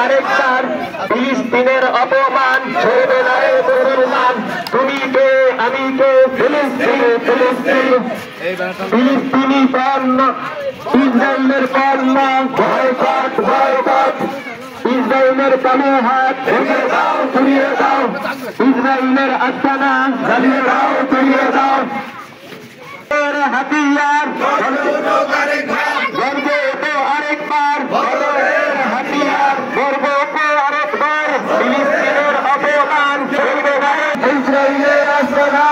আরেকবার ফিলিস্তিনের অপমান ছেড়ে না রে মুসলমান তুমি কে আমি কে ফিলিস্তিন ফিলিস্তিন ফিলিস্তিনি পণ্য ইসরায়েলের পণ্য বয়কট বয়কট ইসরায়েলের কালো হাত ভেঙে দাও সরিয়ে দাও ইসরায়েলের আস্তানা জ্বালিয়ে দাও সরিয়ে দাও হাতিয়ার গর্বে তো আরেকবার হাতিয়ার গর্বে তো আরেকবার ফিলিস্তিনের অপমান ছেড়ে না ইসরায়েলের আস্তানা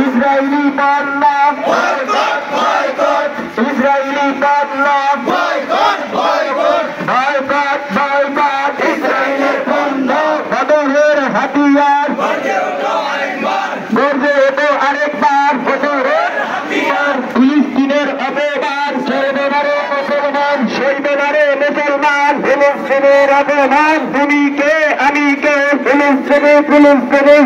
ইসরায়েলি পণ্য বয়কট বয়কট ইসরায়েলি পণ্য বয়কট বয়কট বয়কট বয়কট ইসরায়েলের পণ্য বদরের হাতিয়ার গর্বে তো আরেকবার বদরের হাতিয়ার ফিলিস্তিনের অপমান ছেড়ে না রে মুসলমান ছেড়ে না রে মুসলমান ফিলিস্তিনের অপমান তুমি কে আমি কে ফিলিস্তিনে ফিলিস্তিনে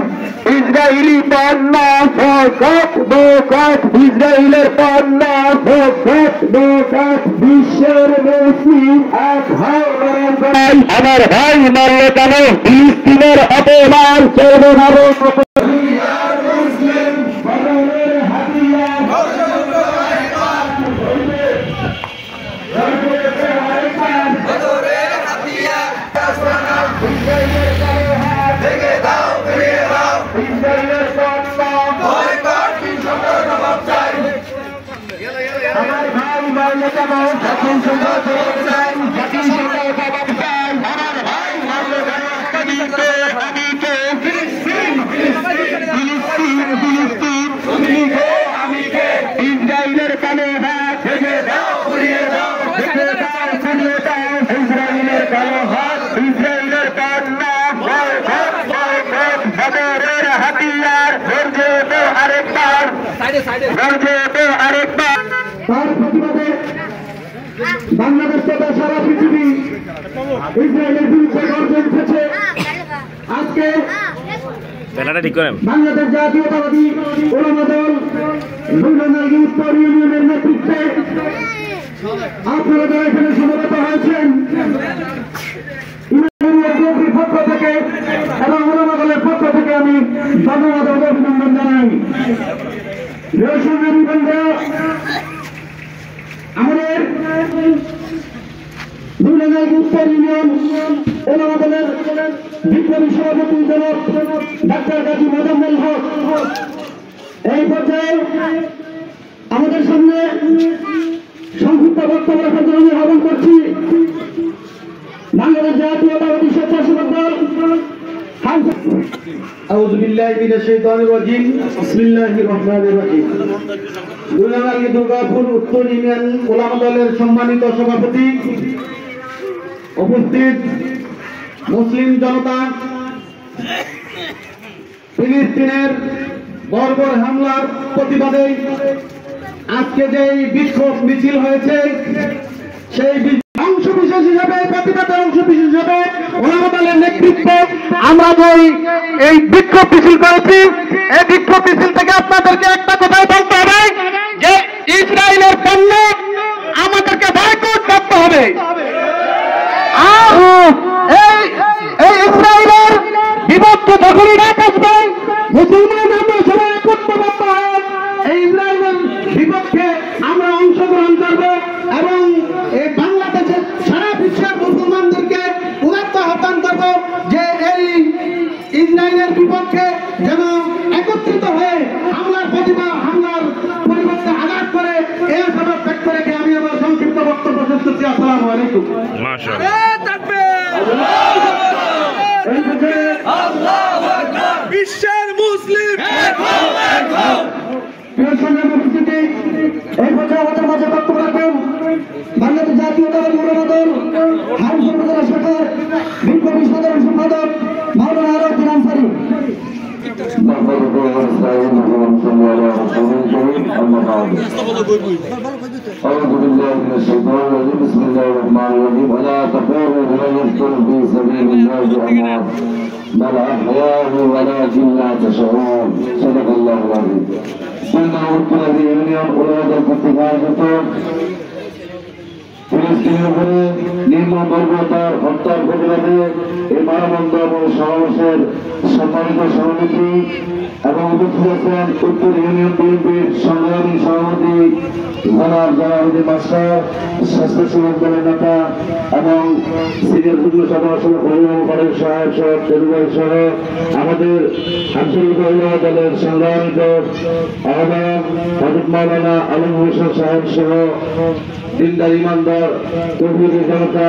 ইসরায়েলি পণ্য বয়কট বয়কট ইসরায়েলের পণ্য বয়কট বয়কট বিশ্বের মুসলিম এক ভাই আমার ভাই মানলে কেন ফিলিস্তিনের অপমান ছেড়ে না রে মুসলিম বদরের হাতিয়ার আমার ভাই মানলে কেন জাতির সঙ্গে জবাব চাই জাতির সঙ্গে জবাব চাই আমার ভাই মানলে কেন আমি কে ফিলিস্তিন ফিলিস্তিন ফিলিস্তিন তুমি কে আমি কে ইসরায়েলের কালো হাত ভেঙে দাও উড়িয়ে দাও ভেঙে দাও সরিয়ে দাও ইসরায়েলের কালো হাত ইসরায়েলের কান্না বয়কট বয়কট বদরের হাতিয়ার গর্জে তো আরেকবার গর্জে তো আরেকবার তার প্রতিবাদে বাংলাদেশ তথা সারা পৃথিবী ইসরায়েলের বিরুদ্ধে গর্জে উঠেছে আজকে বাংলাদেশ জাতীয়তাবাদী ওলামা দল ভুলনার্গি উত্তর ইউনিয়নের নেতৃত্বে আপনারা যারা এখানে সমবেত হয়েছেন ইমামের পক্ষ থেকে এবং ওলামা দলের পক্ষ থেকে আমি ধন্যবাদ ও অভিনন্দন জানাই। আমাদের ভুলনার্গি উত্তর ইউনিয়ন ওলামা দলের বিপ্লবী সভাপতি জনাব ডাক্তার গাজী মোজাম্মেল হক এই পর্যায়ে আমাদের সামনে সংক্ষিপ্ত বক্তব্য রাখার জন্য আহ্বান করছি বাংলাদেশ জাতীয়তাবাদী স্বেচ্ছাসেবক দল আউযু বিল্লাহি মিনাশ শাইতানির রাজিম বিসমিল্লাহির রহমানির রহিম ভুলনার্গি দুর্গাপুর উত্তর ইউনিয়ন ওলামা দলের সম্মানিত সভাপতি উপস্থিত মুসলিম জনতা ফিলিস্তিনের বর্বর হামলার প্রতিবাদে আজকে যে বিক্ষোভ মিছিল হয়েছে সেই অংশ বিশেষ হিসাবে প্রতিবাদের অংশ বিশেষ হিসাবে ওলামা দলের নেতৃত্বে আমরা এই বিক্ষোভ মিছিল করেছি। এই বিক্ষোভ মিছিল থেকে আপনাদেরকে একটা কথাই বলতে হবে যে ইসরায়েলের পণ্য আমাদেরকে বয়কট করতে হবে। এই ইসরায়েলের বিভক্ত যখনই রাত আসবে মুসলমান আমরা সবাই একত্রবদ্ধ হয়ে এই ইসরায়েলের বিপক্ষে আমরা অংশগ্রহণ করব এবং এই বাংলাদেশের সারা বিশ্বের মুসলমানদেরকে উদাত্ত আহ্বান করব যে এই ইসরায়েলের বিপক্ষে যেন একত্রিত হয়ে হামলার পরিবর্তে আঘাত করে এই সব ব্যক্ত রেখে আমি আমার সংক্ষিপ্ত বক্তব্য শেষ করছি। আসসালামু আলাইকুম। বিশ্বের মুসলিম এই পর্যায়ে আমাদের মাঝে বক্তব্য রাখবেন বাংলাদেশ জাতীয়তাবাদী ওলামা দল হারুন উপজেলা শাখার বিপ্লবী সাধারণ সম্পাদক মাওলানা আলাউদ্দিন আনসারী। أعوذ بالله من الشيطان الرجيم بسم الله الرحمن الرحيم ولا تقولوا لمن يقتل في سبيل الله أموات بل أحياء ولكن لا تشعرون صدق الله العظيم. سنة উত্তর ইউনিয়ন ওলামা দল কর্তৃক আয়োজিত ফিলিস্তিনের উপরে নির্মম বর্বরতার হত্যার প্রতিবাদে এই মানববন্ধন এবং সমাবেশের সম্মানিত সভাপতি এবং উপস্থিত আছেন উত্তর ইউনিয়ন বিএনপির সংগ্রামী সভাপতি জনাব মাস্টার, স্বেচ্ছাসেবক দলের নেতা এবং সিনিয়র যুগ্ম সদস্য পরিবহন সহায়ক সহ আমাদের আঞ্চলিক মহিলা দলের সংগ্রামিত আহ্বায়ক হযরত মাওলানা আলম হোসেন সাহেব সহ দিনদার ইমানদার তৌহিদি জনতা,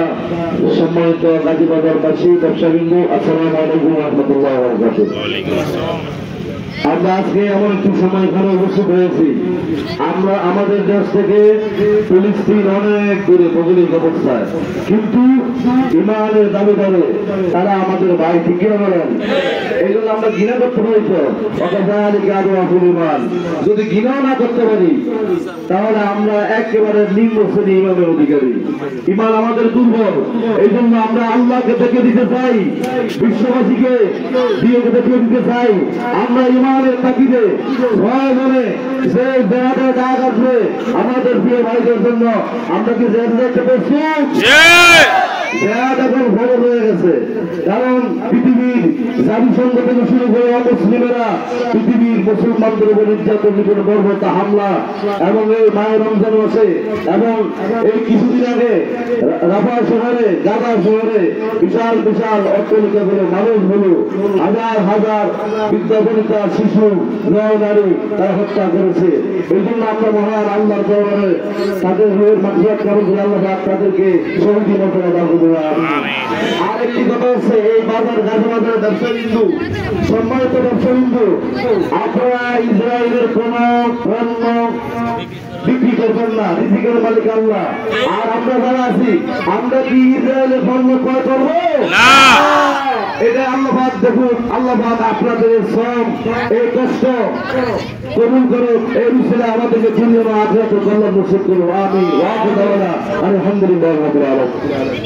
সম্মানিত গাজীবাজারবাসী, ব্যবসাবৃন্দ, আসসালামু আলাইকুম ওয়া রাহমাতুল্লাহি ওয়া বারাকাতুহু। আমরা আজকে এমন একটি সময় এখানে উপস্থিত হয়েছি, আমরা আমাদের দেশ থেকে ফিলিস্তিন অনেক দূরে ভৌগোলিক অবস্থায়, কিন্তু ইমানের দাবি করে তারা আমাদের ভাই, ঠিক কিনা বলেন? এই জন্য আমরা ঘৃণা করতে পারি তো ইমান, যদি ঘৃণাও না করতে পারি তাহলে আমরা একেবারে নিম্ন শ্রেণী ইমানের অধিকারী। ইমান আমাদের দুর্বল, এই জন্য আমরা আল্লাহকে দেখে দিতে চাই, বিশ্ববাসীকে দিয়ে দেখে দিতে চাই আমরা ইমানের তাকিদে প্রয়োজনে যে জেহাদের ডাক আসবে আমাদের প্রিয় ভাইদের জন্য আমরা কি জেহাদ দেখতে পাচ্ছি? জেহাদ এখন বড় হয়ে গেছে, কারণ পৃথিবীর জাতিসংঘ থেকে শুরু করে অমুসলিমেরা পৃথিবীর মুসলমানদের উপর নির্যাতন, বর্বরতা, হামলা এবং এই মায়ের রমজান মাসে এবং এই কিছুদিন আগে রাফা শহরে, গাজা শহরে বিশাল বিশাল অট্টালিকা গুলো, মানুষ গুলো, হাজার হাজার বিদ্যাবনিতা, শিশু, নারী তারা হত্যা করেছে। এই জন্য আমরা মহান আল্লাহর দরবারে তাদের রোহের মাটিয়াত কারণ আল্লাহ তাদেরকে শহীদ মর্যাদা দান করবে। আরেকটি কথা হচ্ছে, এই বাজার গাজীবাজারের ব্যবসাবৃন্দ, সম্মানিত ব্যবসাবৃন্দ, আপনারা ইসরায়েলের কোন পণ্য বিক্রি করবেন না, রিজিকের মালিক আল্লাহ। আর আমরা যারা আছি, আমরা কি ইসরায়েলের পণ্য ক্রয় করবো? এটা আল্লাহ দেখুন, আল্লাহ আপনাদের শ্রম, এই কষ্ট কবুল করুন, এই বিষয়ে আমাদেরকে দুনিয়া বা আখিরাতে কল্যাণ নসিব করুন। আমি আলহামদুলিল্লাহ রাব্বিল আলামিন।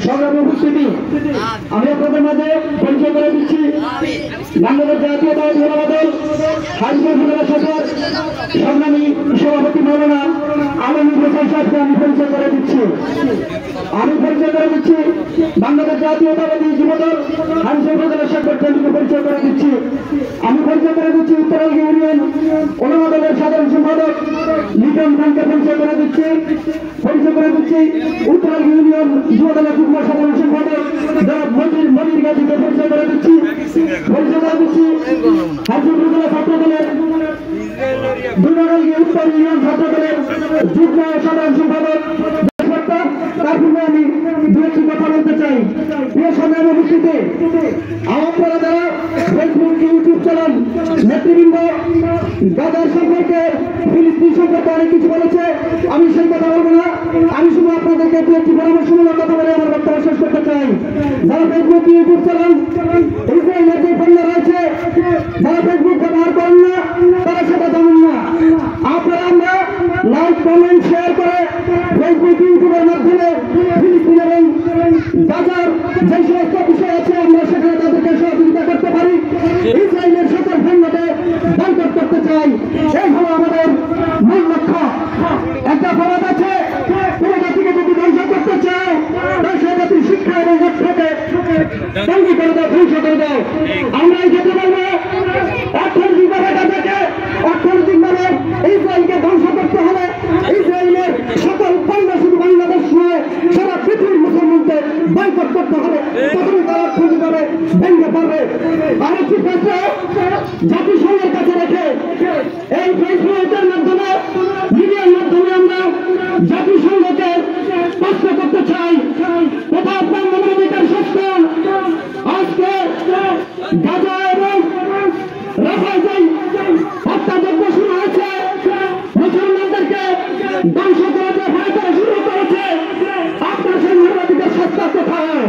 সংগ্রামী উপস্থিতি, আমি আপনাদের মাঝে পরিচয় করে দিচ্ছি বাংলাদেশ জাতীয়তাবাদী দল হাজিপুর জেলা শাখার সংগ্রামী সভাপতি মাওলানা আলম হোসেন সাহেবকে আমি পরিচয় করে দিচ্ছি। বাংলাদেশ জাতীয়তাবাদী যুবদল হাজিপুর জেলা শাখার কর্মীকে পরিচয় করে দিচ্ছি। আমি পরিচয় করে দিচ্ছি উত্তরাঙ্গী ইউনিয়ন ওলামা দলের সাধারণ সম্পাদক লিটন খানকে পরিচয় করে দিচ্ছি। উত্তরাঙ্গী ইউনিয়ন যুবদলের যুগ্ম সাধারণ সম্পাদক জনাব মনির গাজীকে পরিচয় করে দিচ্ছি। হাজিপুর জেলা ছাত্র দলের উত্তর ইউনিয়ন ছাত্র দলের যুগ্ম সাধারণ সম্পাদক। তার পূর্বে আমি দু একটি কথা বলতে চাই। প্রিয় সংগ্রামী উপস্থিতি, আপনারা যারা ফেসবুক, ইউটিউব চ্যানেল নেতৃবৃন্দ গাজার সম্পর্কে, ফিলিস্তিন সম্পর্কে অনেক কিছু বলেছে, আমি সেই কথা বলবো না। আমি শুধু আপনাদেরকে দু একটি পরামর্শমূলক কথা বলে আমার বক্তব্য শেষ করতে চাই। যারা ফেসবুক, ইউটিউব চ্যানেল ইসরায়েলের যে পণ্য রয়েছে, যারা ফেসবুক ব্যবহার করেন না, তারা সেটা জানেন না। আপনারা আমরা লাইক, কমেন্ট, শেয়ার করে ফেসবুক, ইউটিউবের মাধ্যমে ফিলিস্তিন এবং গাজার যে সমস্ত বিষয় আছে আমরা সেখানে তাদেরকে সহযোগিতা করতে পারি। ইসরায়েলের সকল পণ্যকে বয়কট করতে চাই, এই হলো আমাদের মূল লক্ষ্য। একটা ফরজ আছে, কোনো জাতিকে যদি ধ্বংস করতে চাও তাই সে জাতির শিক্ষা এবং লক্ষ্যকে ধ্বংস করে দাও, ধ্বংস করে দাও। আমরা এই যেতে পারবো অর্থনৈতিকভাবে গাজাকে, অর্থনৈতিকভাবে ইসরায়েলকে ধ্বংস করতে হলে ইসরায়েলের সকল পণ্য শুধু বাংলাদেশ নয়, সারা পৃথিবীর মুসলমানদের বয়কট করতে হবে, তখনই তারা অর্থনৈতিকভাবে ভেঙে পড়বে। আরেকটি প্রশ্ন জাতিসংঘের কাছে রেখে এই ফেসবুকের মাধ্যমে, মিডিয়ার মাধ্যমে আমরা জাতিসংঘকে প্রশ্ন করতে চাই, কোথাও আপনার মানবাধিকার শাসন আজকে গাজা এবং রাফায় হত্যাযজ্ঞ শুরু হয়েছে, মুসলমানদেরকে ধ্বংস করাতে ভয় করা শুরু করেছে, আপনার সেই মানবাধিকার শাস্তি কোথায়?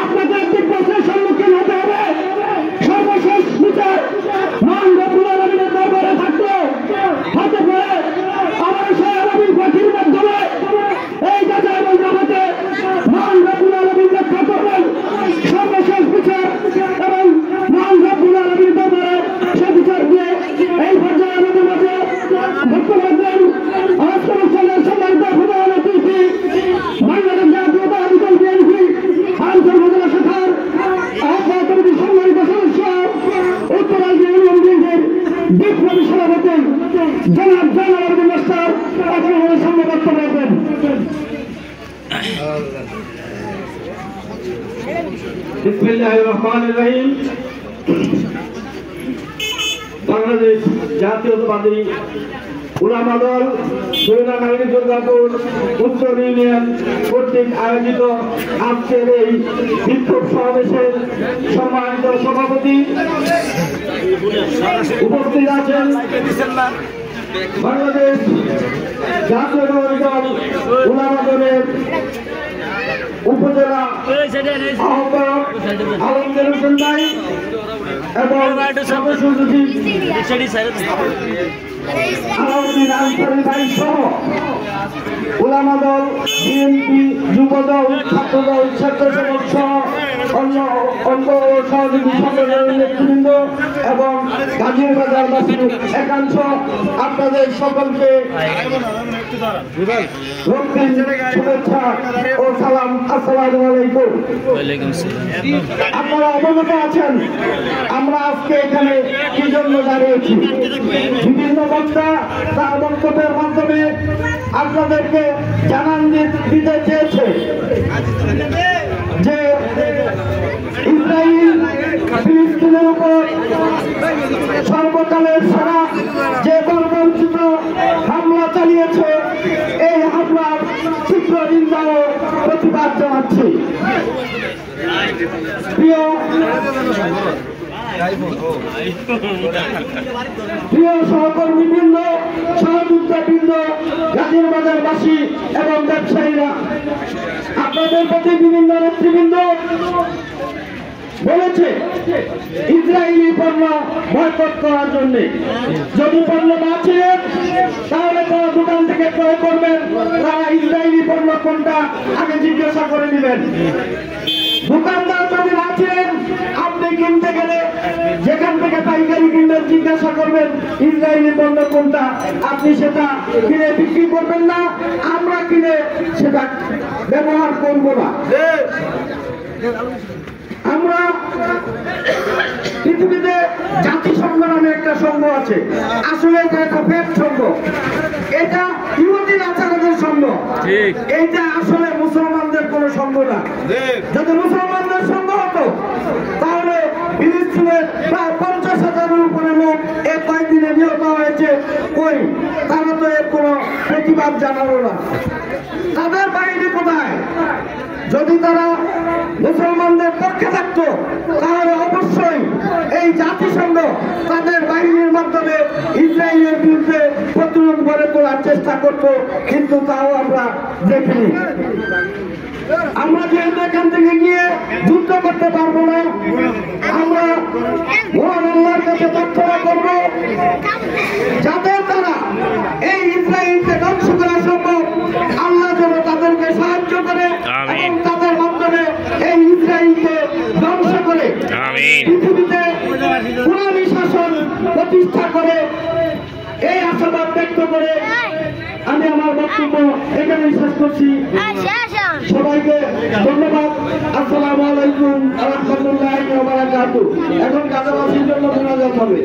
আপনাকে একটি প্রশ্নের সম্মুখীন হতে হবে। সর্বশেষ বিচার মহান রব্বুল আলামিনের দরবারে থাকলো। বিসমিল্লাহির রহমানির রহিম। বাংলাদেশ জাতীয়তাবাদী উলামা দল সুরেন্দ্রনগর দুর্গাপুর উত্তর ইউনিয়ন কর্তৃক আয়োজিত আজকের এই বিক্ষোভ সমাবেশের সম্মানিত সভাপতি উপস্থিত আছেন বাংলাদেশ জাতীয়তাবাদী দল উলামা দলের উপজেলা আহ্বায়ক আলমগীর হোসেন ভাই এবং সদস্য সচিব আলাউদ্দিন আনসারী ভাই সহ উলামা দল, বিএনপি, যুব দল, ছাত্র দল, স্বেচ্ছাসেবক সহ অন্য অঙ্গ ও সহযোগী সংগঠনের নেতৃবৃন্দ এবং গাজীবাজারবাসীর একাংশ আপনাদের সকলকে রক্তিম শুভেচ্ছা ও সালাম। আসসালামু আলাইকুম। আপনারা অবগত আছেন আমরা আজকে এখানে কি জন্য দাঁড়িয়েছি। বিভিন্ন বক্তা তার বক্তব্যের মাধ্যমে আপনাদেরকে জানান দিতে চেয়েছে যে ইসরায়েল ফিলিস্তিনের উপর সর্বকালের সেরা যে বর্বরচিত হামলা চালিয়েছে, এই হামলার তীব্র নিন্দা ও প্রতিবাদ জানাচ্ছি। প্রিয় সহকর্মীবৃন্দ, সহযোদ্ধাবৃন্দ, গাজীবাজারবাসী এবং ব্যবসায়ীরা, আপনাদের প্রতি বিভিন্ন নেতৃবৃন্দ বলেছে ইসরায়েলি পণ্য বয়কট করার জন্য। যদি পণ্য না ছিলেন তাহলে কোনো দোকান থেকে ক্রয় করবেন, তারা ইসরায়েলি পণ্য কোনটা আগে জিজ্ঞাসা করে নেবেন। দোকানদার যদি না ছিলেন আপনি কিনতে গেলে যেখান থেকে পাইকারি কিনবেন জিজ্ঞাসা করবেন ইসরায়েলি পণ্য কোনটা, আপনি সেটা কিনে বিক্রি করবেন না, আমরা কিনে সেটা ব্যবহার করব না। আমরা পৃথিবীতে জাতিসংঘ নামে একটা সংঘ আছে, আসলে এটা একটা ফেক সংঘ, এটা ইহুদি নাচারাদের সংঘ, এইটা আসলে মুসলমানদের কোন সংঘ না। যদি মুসলমানদের সংঘ হতো তাহলে ফিলিস্তিনের প্রায় 50,000-এর উপরে লোক এই কয়েকদিনে নিহত হয়েছে, কই তারা তো এর কোন প্রতিবাদ জানালো না। তাদের বাহিনী কোথায়? যদি তারা মুসলমানদের পক্ষে থাকতো তাহলে অবশ্যই এই জাতিসংঘ তাদের বাহিনীর মাধ্যমে ইসরায়েলের বিরুদ্ধে প্রতিরোধ গড়ে তোলার চেষ্টা করত, কিন্তু তাও আমরা দেখিনি। আমরা যেহেতু এখান থেকে গিয়ে যুদ্ধ করতে পারবো না, আমরা মহান আল্লাহর কাছে প্রার্থনা করব যাদের তারা এই ইসরায়েলকে ধ্বংস করা সম্ভব, আল্লাহ যেন তাদেরকে সাহায্য করে এবং তাদের মাধ্যমে এই ইসরায়েলকে ধ্বংস করে পৃথিবীতে পুরানি শাসন প্রতিষ্ঠা করে, এই আশাবাদ ব্যক্ত করে আমি আমার বক্তব্য এখানেই শেষ করছি। সবাইকে ধন্যবাদ। আসসালামু আলাইকুম ওয়া রাহমাতুল্লাহি ওয়া বারাকাতুহু। এখন গাজাবাসীর জন্য মোনাজাত হবে।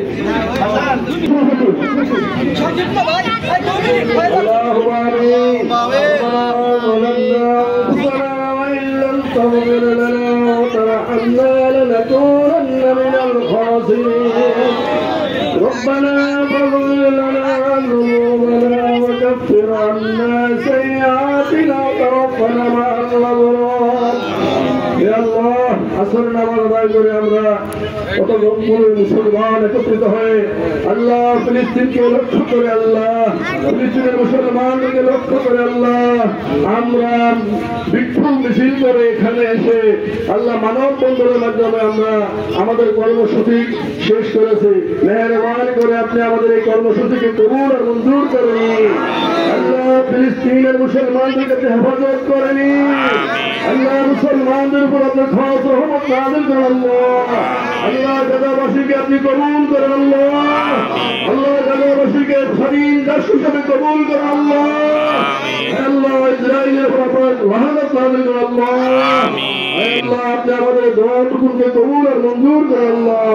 ربنا فاغفر لنا ذنوبنا وكفر عنا سيئاتنا وتوفنا مع الأبرار। يا الله আসর নামাজ আদায় করে আমরা কত মুসলমান একত্রিত হয়ে আল্লাহ ফিলিস্তিনকে লক্ষ্য করে, আল্লাহ ফিলিস্তিনের মুসলমানদেরকে লক্ষ্য করে আল্লাহ আমরা বিক্ষোভ মিছিল করে এখানে এসে আল্লাহ মানব বন্ধনের মাধ্যমে আমরা আমাদের কর্মসূচি শেষ করেছি। মেহেরবানি করে আপনি আমাদের এই কর্মসূচিকে কবুল আর মঞ্জুর করেনি। আল্লাহ ফিলিস্তিনের মুসলমানদের কাছে হেফাজত করেনি। আল্লাহ মুসলমানদের উপর আপনার খাস রহমত নাযিল করেন আল্লাহ। আল্লাহ গাজাবাসীকে আপনি কবুল করেন আল্লাহ। আল্লাহ গাজাবাসীকে স্বাধীন দেশ হিসেবে কবুল করেন আল্লাহ। আল্লাহ ইসরায়েলের উপর আপনার লানত নাযিল করেন আল্লাহ। আল্লাহ আপনি আমাদের দোয়াটুকুকে কবুল আর মঞ্জুর করেন আল্লাহ।